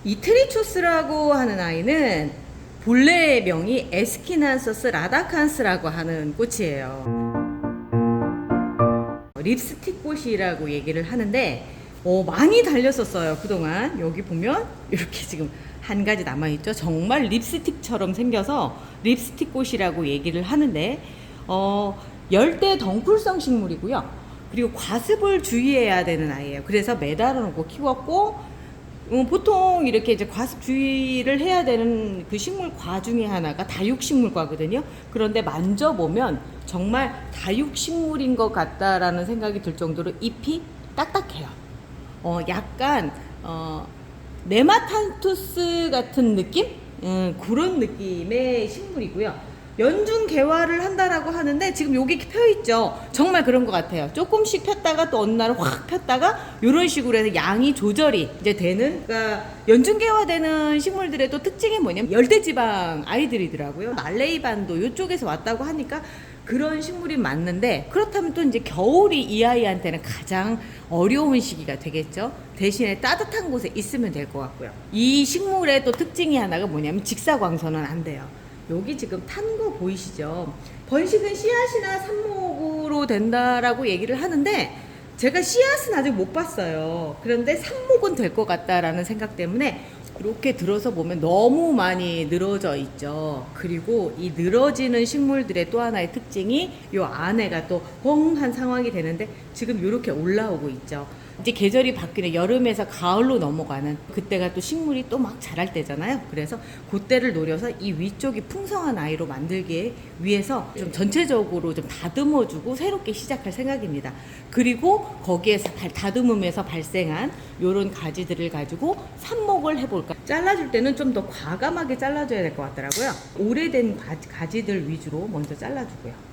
이 트리초스라고 하는 아이는 본래의 명이 에스키난서스 라다칸스라고 하는 꽃이에요. 립스틱 꽃이라고 얘기를 하는데 많이 달렸었어요 그동안. 여기 보면 이렇게 지금 한 가지 남아있죠. 정말 립스틱처럼 생겨서 립스틱 꽃이라고 얘기를 하는데 열대 덩쿨성 식물이고요. 그리고 과습을 주의해야 되는 아이예요. 그래서 매달아 놓고 키웠고 보통 이렇게 이제 과습 주의를 해야 되는 그 식물과 중에 하나가 다육식물과거든요. 그런데 만져보면 정말 다육식물인 것 같다라는 생각이 들 정도로 잎이 딱딱해요. 약간 네마탄투스 같은 느낌? 그런 느낌의 식물이고요. 연중 개화를 한다라고 하는데 지금 여기 펴 있죠. 정말 그런 것 같아요. 조금씩 폈다가 또 어느 날은 확 폈다가 이런 식으로 해서 양이 조절이 이제 되는. 그러니까 연중 개화되는 식물들의 또 특징이 뭐냐면 열대지방 아이들이더라고요. 말레이반도 이쪽에서 왔다고 하니까 그런 식물이 맞는데, 그렇다면 또 이제 겨울이 이 아이한테는 가장 어려운 시기가 되겠죠. 대신에 따뜻한 곳에 있으면 될 것 같고요. 이 식물의 또 특징이 하나가 뭐냐면 직사광선은 안 돼요. 여기 지금 탄 거 보이시죠? 번식은 씨앗이나 삽목으로 된다라고 얘기를 하는데 제가 씨앗은 아직 못 봤어요. 그런데 삽목은 될 것 같다라는 생각 때문에 이렇게 들어서 보면 너무 많이 늘어져 있죠. 그리고 이 늘어지는 식물들의 또 하나의 특징이 요 안에가 또 뻥한 상황이 되는데 지금 이렇게 올라오고 있죠. 이제 계절이 바뀌는 여름에서 가을로 넘어가는 그때가 또 식물이 또 막 자랄 때잖아요. 그래서 그때를 노려서 이 위쪽이 풍성한 아이로 만들기 위해서 좀 전체적으로 좀 다듬어주고 새롭게 시작할 생각입니다. 그리고 거기에서 다듬으면서 발생한 요런 가지들을 가지고 삽목을 해볼까. 잘라줄 때는 좀 더 과감하게 잘라줘야 될 것 같더라고요. 오래된 가지들 위주로 먼저 잘라주고요.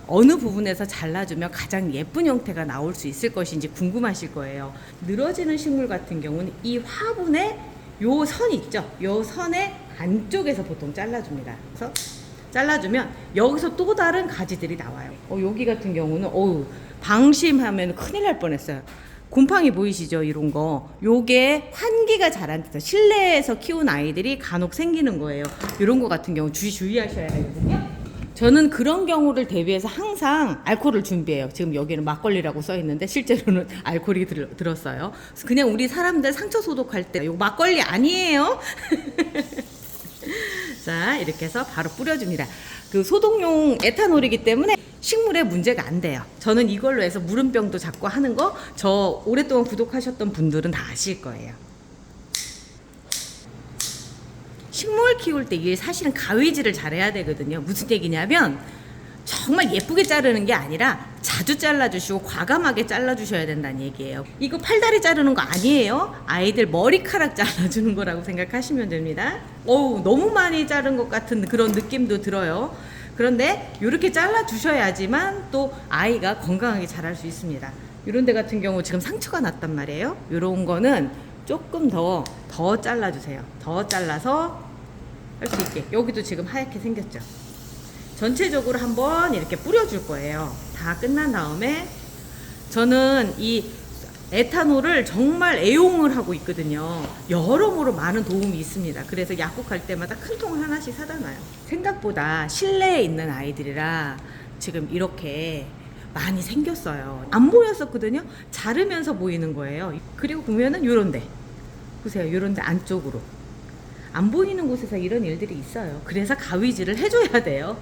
어느 부분에서 잘라주면 가장 예쁜 형태가 나올 수 있을 것인지 궁금하실 거예요. 늘어지는 식물 같은 경우는 이 화분에 요 선 있죠? 요 선의 안쪽에서 보통 잘라줍니다. 그래서 잘라주면 여기서 또 다른 가지들이 나와요. 여기 같은 경우는 방심하면 큰일 날 뻔했어요. 곰팡이 보이시죠? 이런 거. 요게 환기가 잘 안 돼서 실내에서 키운 아이들이 간혹 생기는 거예요. 이런 거 같은 경우 주의하셔야 되거든요. 저는 그런 경우를 대비해서 항상 알코올을 준비해요. 지금 여기는 막걸리라고 써 있는데 실제로는 알코올이 들었어요. 그래서 그냥 우리 사람들 상처 소독할 때 이거 막걸리 아니에요. 자, 이렇게 해서 바로 뿌려줍니다. 그 소독용 에탄올이기 때문에 식물에 문제가 안 돼요. 저는 이걸로 해서 물음병도 잡고 하는 거 저 오랫동안 구독하셨던 분들은 다 아실 거예요. 식물 키울 때 이게 사실은 가위질을 잘해야 되거든요. 무슨 얘기냐면 정말 예쁘게 자르는 게 아니라 자주 잘라주시고 과감하게 잘라주셔야 된다는 얘기예요. 이거 팔다리 자르는 거 아니에요. 아이들 머리카락 잘라주는 거라고 생각하시면 됩니다. 너무 많이 자른 것 같은 그런 느낌도 들어요. 그런데 이렇게 잘라주셔야지만 또 아이가 건강하게 자랄 수 있습니다. 이런 데 같은 경우 지금 상처가 났단 말이에요. 이런 거는 조금 더 잘라주세요. 더 잘라서 할 수 있게. 여기도 지금 하얗게 생겼죠. 전체적으로 한번 이렇게 뿌려줄 거예요. 다 끝난 다음에 저는 이 에탄올을 정말 애용을 하고 있거든요. 여러모로 많은 도움이 있습니다. 그래서 약국갈 때마다 큰 통을 하나씩 사다 놔요. 생각보다 실내에 있는 아이들이라 지금 이렇게 많이 생겼어요. 안 보였었거든요. 자르면서 보이는 거예요. 그리고 보면은 요런데 보세요. 요런데 안쪽으로 안 보이는 곳에서 이런 일들이 있어요. 그래서 가위질을 해줘야 돼요.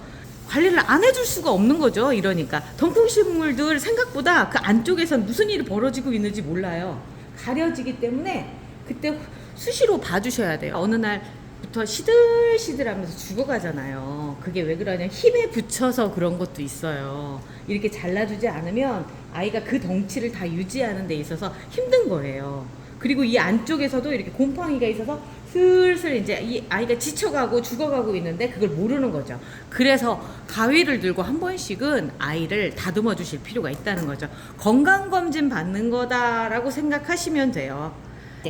관리를 안 해줄 수가 없는 거죠. 이러니까 덩쿨식물들 생각보다 그 안쪽에선 무슨 일이 벌어지고 있는지 몰라요. 가려지기 때문에 그때 수시로 봐주셔야 돼요. 어느 날부터 시들시들하면서 죽어가잖아요. 그게 왜 그러냐, 힘에 붙여서 그런 것도 있어요. 이렇게 잘라주지 않으면 아이가 그 덩치를 다 유지하는 데 있어서 힘든 거예요. 그리고 이 안쪽에서도 이렇게 곰팡이가 있어서 슬슬 이제 이 아이가 지쳐가고 죽어가고 있는데 그걸 모르는 거죠. 그래서 가위를 들고 한 번씩은 아이를 다듬어 주실 필요가 있다는 거죠. 건강검진 받는 거다라고 생각하시면 돼요.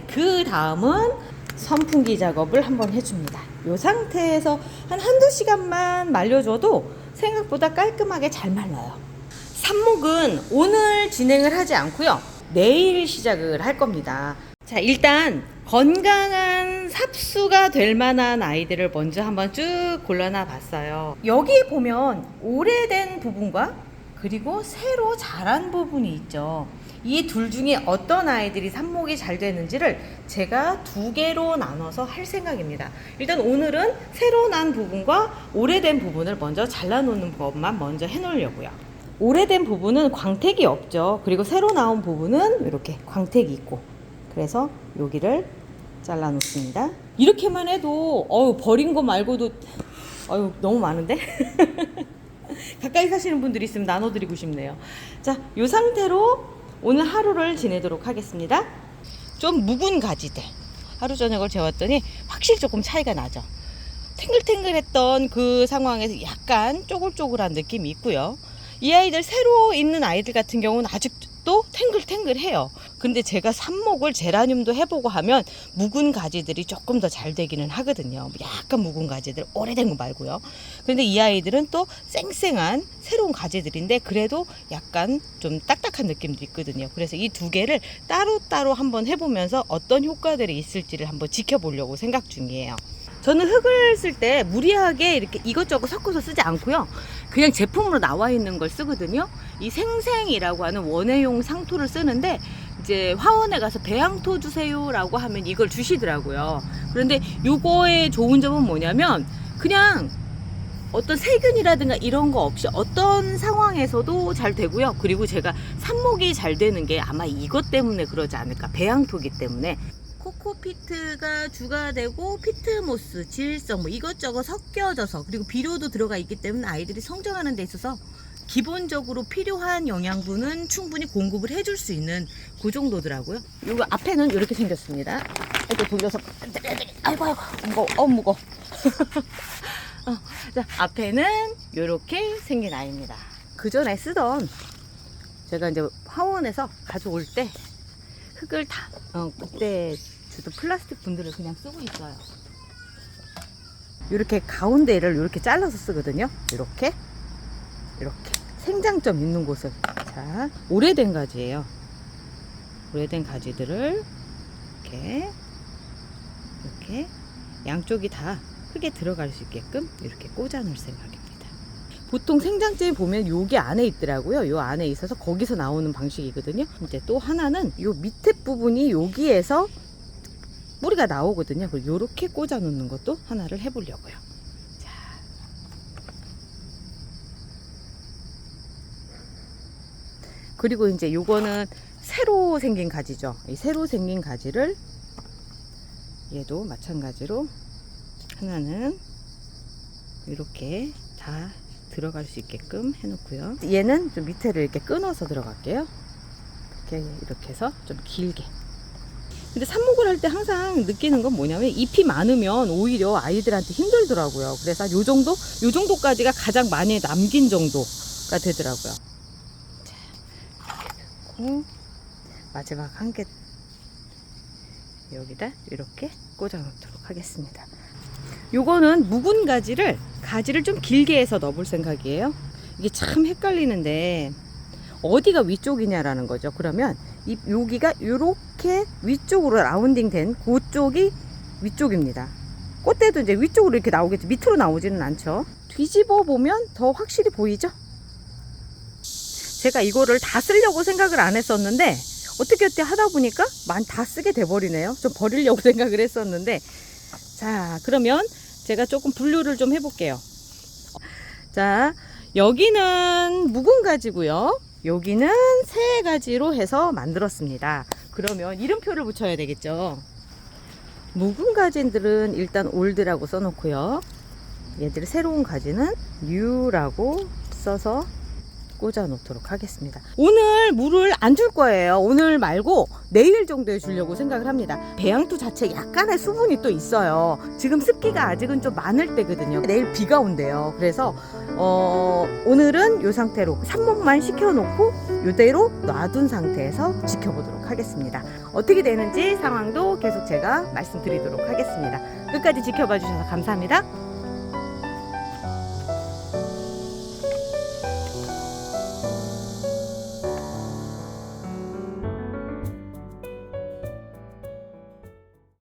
그 다음은 선풍기 작업을 한번 해줍니다. 이 상태에서 한두 시간만 말려줘도 생각보다 깔끔하게 잘 말라요. 삽목은 오늘 진행을 하지 않고요, 내일 시작을 할 겁니다. 자, 일단 건강한 삽수가 될 만한 아이들을 먼저 한번 쭉 골라놔 봤어요. 여기 보면 오래된 부분과 그리고 새로 자란 부분이 있죠. 이 둘 중에 어떤 아이들이 삽목이 잘 되는지를 제가 두 개로 나눠서 할 생각입니다. 일단 오늘은 새로 난 부분과 오래된 부분을 먼저 잘라놓는 법만 먼저 해놓으려고요. 오래된 부분은 광택이 없죠. 그리고 새로 나온 부분은 이렇게 광택이 있고, 그래서 여기를 잘라 놓습니다. 이렇게만 해도 버린 거 말고도 너무 많은데? 가까이 사시는 분들이 있으면 나눠드리고 싶네요. 자, 이 상태로 오늘 하루를 지내도록 하겠습니다. 좀 묵은 가지들 하루 저녁을 재웠더니 확실히 조금 차이가 나죠. 탱글탱글했던 그 상황에서 약간 쪼글쪼글한 느낌이 있고요. 이 아이들 새로 있는 아이들 같은 경우는 아직도 탱글탱글해요. 근데 제가 삽목을 제라늄도 해보고 하면 묵은 가지들이 조금 더 잘 되기는 하거든요. 약간 묵은 가지들, 오래된 거 말고요. 그런데 이 아이들은 또 쌩쌩한 새로운 가지들인데 그래도 약간 좀 딱딱한 느낌도 있거든요. 그래서 이 두 개를 따로따로 한번 해보면서 어떤 효과들이 있을지를 한번 지켜보려고 생각 중이에요. 저는 흙을 쓸 때 무리하게 이렇게 이것저것 섞어서 쓰지 않고요, 그냥 제품으로 나와 있는 걸 쓰거든요. 이 생생이라고 하는 원예용 상토를 쓰는데, 이제 화원에 가서 배양토 주세요 라고 하면 이걸 주시더라고요. 그런데 요거의 좋은 점은 뭐냐면 그냥 어떤 세균이라든가 이런 거 없이 어떤 상황에서도 잘 되고요. 그리고 제가 삽목이 잘 되는 게 아마 이것 때문에 그러지 않을까, 배양토기 때문에. 코코피트가 주가 되고 피트모스, 질성 뭐 이것저것 섞여져서, 그리고 비료도 들어가 있기 때문에 아이들이 성장하는 데 있어서 기본적으로 필요한 영양분은 충분히 공급을 해줄 수 있는 그 정도더라고요. 이거 앞에는 이렇게 생겼습니다. 이렇게 돌려서 아이고 무거워. 자, 앞에는 이렇게 생긴 아이입니다. 그 전에 쓰던, 제가 이제 화원에서 가져올 때 흙을 다 그때 주도 플라스틱 분들을 그냥 쓰고 있어요. 이렇게 가운데를 이렇게 잘라서 쓰거든요. 이렇게 생장점 있는 곳을. 자, 오래된 가지예요. 오래된 가지들을 이렇게 양쪽이 다 흙에 들어갈 수 있게끔 이렇게 꽂아 놓을 생각입니다. 보통 생장점이 보면 여기 안에 있더라고요. 요 안에 있어서 거기서 나오는 방식이거든요. 이제 또 하나는 요 밑에 부분이 여기에서 뿌리가 나오거든요. 그리고 요렇게 꽂아 놓는 것도 하나를 해보려고요. 자, 그리고 이제 요거는 새로 생긴 가지죠. 이 새로 생긴 가지를 얘도 마찬가지로 하나는 이렇게 다 들어갈 수 있게끔 해놓고요. 얘는 좀 밑에를 이렇게 끊어서 들어갈게요. 이렇게 해서 좀 길게. 근데 삽목을 할 때 항상 느끼는 건 뭐냐면 잎이 많으면 오히려 아이들한테 힘들더라고요. 그래서 요 정도까지가 가장 많이 남긴 정도가 되더라고요. 자, 이렇게 넣고 마지막 한 개 여기다 이렇게 꽂아 놓도록 하겠습니다. 요거는 묵은 가지를 좀 길게 해서 넣어볼 생각이에요. 이게 참 헷갈리는데 어디가 위쪽이냐라는 거죠. 그러면 여기가 이렇게 위쪽으로 라운딩 된 그쪽이 위쪽입니다. 꽃대도 이제 위쪽으로 이렇게 나오겠죠. 밑으로 나오지는 않죠. 뒤집어 보면 더 확실히 보이죠. 제가 이거를 다 쓰려고 생각을 안 했었는데 어떻게 하다 보니까 다 쓰게 돼버리네요. 좀 버리려고 생각을 했었는데, 자, 그러면 제가 조금 분류를 좀 해볼게요. 자, 여기는 묵은 가지고요. 여기는 새 가지로 해서 만들었습니다. 그러면 이름표를 붙여야 되겠죠. 묵은 가지들은 일단 올드라고 써놓고요. 얘들 새로운 가지는 뉴라고 써서 꽂아 놓도록 하겠습니다. 오늘 물을 안 줄 거예요. 오늘 말고 내일 정도에 주려고 생각을 합니다. 배양토 자체 약간의 수분이 또 있어요. 지금 습기가 아직은 좀 많을 때거든요. 내일 비가 온대요. 그래서 오늘은 이 상태로 삽목만 시켜놓고 이대로 놔둔 상태에서 지켜보도록 하겠습니다. 어떻게 되는지 상황도 계속 제가 말씀드리도록 하겠습니다. 끝까지 지켜봐 주셔서 감사합니다.